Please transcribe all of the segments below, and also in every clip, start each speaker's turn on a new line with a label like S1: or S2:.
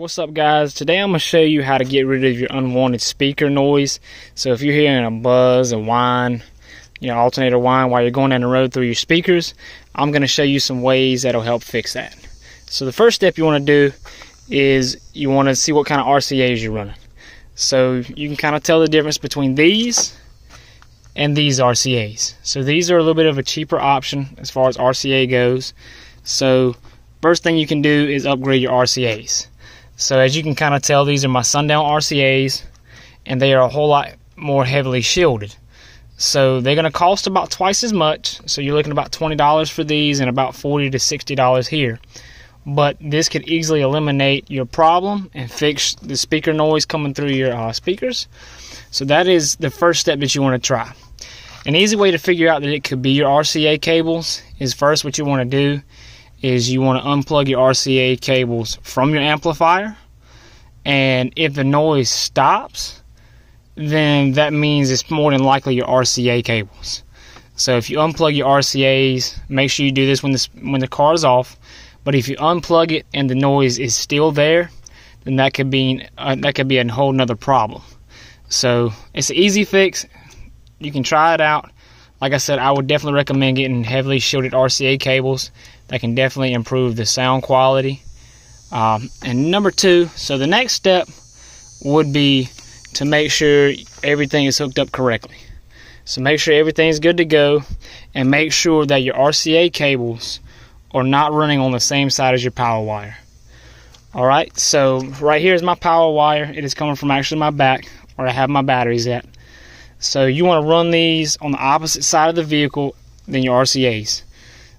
S1: What's up guys? Today I'm going to show you how to get rid of your unwanted speaker noise. So if you're hearing a buzz, a whine, alternator whine while you're going down the road through your speakers, I'm going to show you some ways that'll help fix that. So the first step you want to do is you want to see what kind of RCAs you're running. So you can kind of tell the difference between these and these RCAs. So these are a little bit of a cheaper option as far as RCA goes. So first thing you can do is upgrade your RCAs. So as you can kind of tell, these are my sundown RCAs, and they are a whole lot more heavily shielded. So they're going to cost about twice as much. So you're looking about $20 for these and about $40 to $60 here. But this could easily eliminate your problem and fix the speaker noise coming through your speakers. So that is the first step that you want to try. An easy way to figure out that it could be your RCA cables is first what you want to do is you want to unplug your RCA cables from your amplifier, and if the noise stops, then that means it's more than likely your RCA cables. So if you unplug your RCAs, make sure you do this when the car is off. But if you unplug it and the noise is still there, then that could be a whole nother problem. So it's an easy fix. You can try it out. Like I said, I would definitely recommend getting heavily shielded RCA cables. That can definitely improve the sound quality. And number two, so the next step would be to make sure everything is hooked up correctly. So make sure everything's good to go, and make sure that your RCA cables are not running on the same side as your power wire. Alright, so right here is my power wire. It is coming from actually my back, where I have my batteries at. So you want to run these on the opposite side of the vehicle than your RCAs.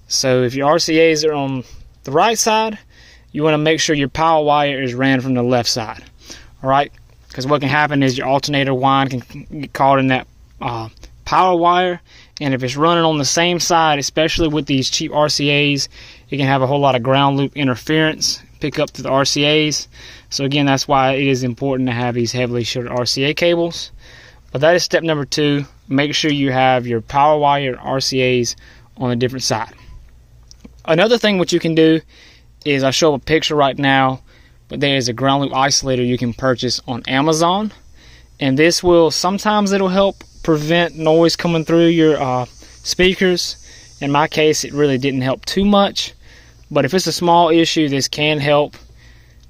S1: So if your RCAs are on the right side, you want to make sure your power wire is ran from the left side. Alright, because what can happen is your alternator whine can get caught in that power wire, and if it's running on the same side, especially with these cheap RCAs, it can have a whole lot of ground loop interference pick up to the RCAs. So again, that's why it is important to have these heavily shielded RCA cables. But that is step number two. Make sure you have your power wire and RCAs on a different side. Another thing what you can do is, I show a picture right now, but there is a ground loop isolator you can purchase on Amazon, and this will, sometimes it'll help prevent noise coming through your speakers. In my case, it really didn't help too much, but if it's a small issue, this can help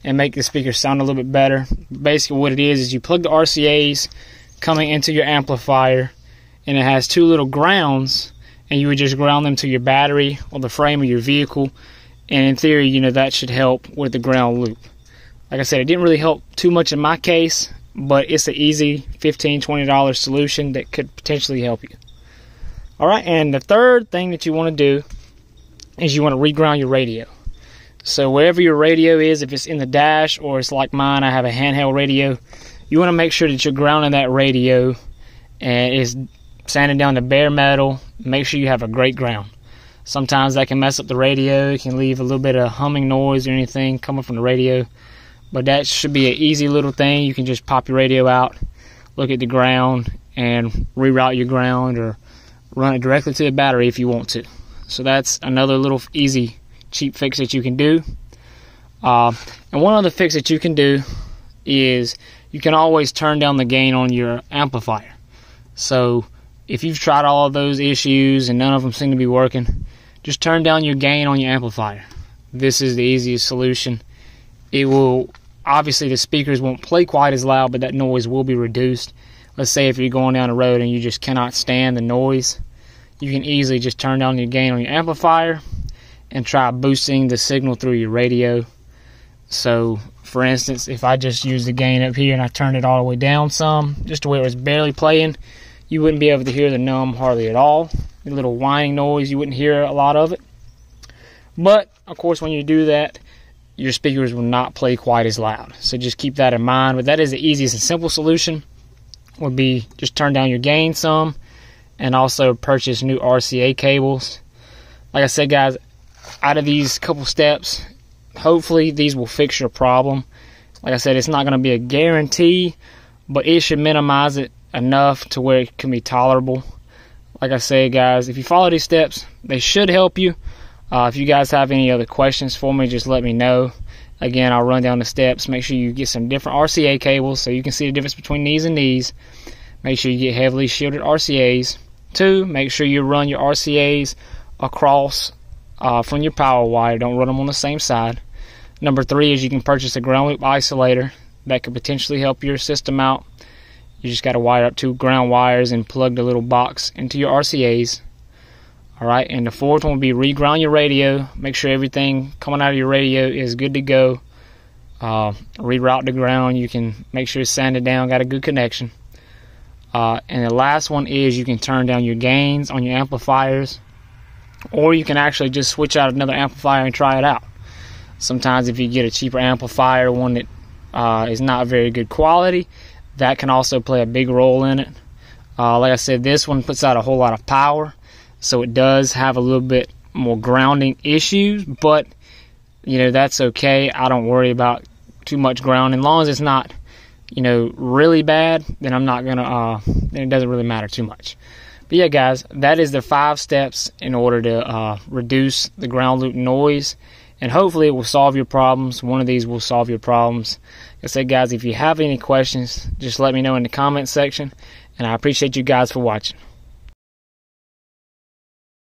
S1: and make the speakers sound a little bit better. Basically what it is you plug the RCAs coming into your amplifier, and it has two little grounds, and you would just ground them to your battery or the frame of your vehicle, and in theory, that should help with the ground loop. Like I said, it didn't really help too much in my case, but it's an easy $15, $20 solution that could potentially help you. Alright, and the third thing that you want to do is you want to reground your radio. So wherever your radio is, if it's in the dash or it's like mine, I have a handheld radio, you want to make sure that you're grounding that radio and it's sanding down the bare metal. Make sure you have a great ground. Sometimes that can mess up the radio. It can leave a little bit of humming noise or anything coming from the radio. But that should be an easy little thing. You can just pop your radio out, look at the ground, and reroute your ground or run it directly to the battery if you want to. So that's another little easy, cheap fix that you can do. And one other fix that you can do is you can always turn down the gain on your amplifier. So if you've tried all of those issues and none of them seem to be working, just turn down your gain on your amplifier. This is the easiest solution. It will, obviously the speakers won't play quite as loud, but that noise will be reduced. Let's say if you're going down the road and you just cannot stand the noise, you can easily just turn down your gain on your amplifier and try boosting the signal through your radio. So for instance, if I just use the gain up here and I turn it all the way down some, just to where it was barely playing, you wouldn't be able to hear the num hardly at all. The little whining noise, you wouldn't hear a lot of it. But of course, when you do that, your speakers will not play quite as loud. So just keep that in mind. But that is the easiest and simple solution, would be just turn down your gain some and also purchase new RCA cables. Like I said, guys, out of these couple steps, hopefully these will fix your problem. Like I said, it's not going to be a guarantee, but it should minimize it enough to where it can be tolerable. Like I say, guys, if you follow these steps, they should help you. If you guys have any other questions for me, just let me know. Again, I'll run down the steps. Make sure you get some different RCA cables so you can see the difference between these and these. Make sure you get heavily shielded RCAs. 2, make sure you run your RCAs across from your power wire. Don't run them on the same side. Number 3 is you can purchase a ground loop isolator that could potentially help your system out. You just got to wire up 2 ground wires and plug the little box into your RCAs. Alright, and the 4th one will be reground your radio. Make sure everything coming out of your radio is good to go. Reroute the ground. You can make sure it's sanded down, got a good connection. And the last one is you can turn down your gains on your amplifiers, or you can actually just switch out another amplifier and try it out. Sometimes if you get a cheaper amplifier, one that is not very good quality, that can also play a big role in it. Like I said, this one puts out a whole lot of power, so it does have a little bit more grounding issues, but you know, that's okay. I don't worry about too much grounding. As long as it's not, you know, really bad, then I'm not gonna then it doesn't really matter too much. But yeah, guys, that is the 5 steps in order to reduce the ground loop noise, and hopefully it will solve your problems. One of these will solve your problems. Like I said, guys, if you have any questions, just let me know in the comment section, and I appreciate you guys for watching.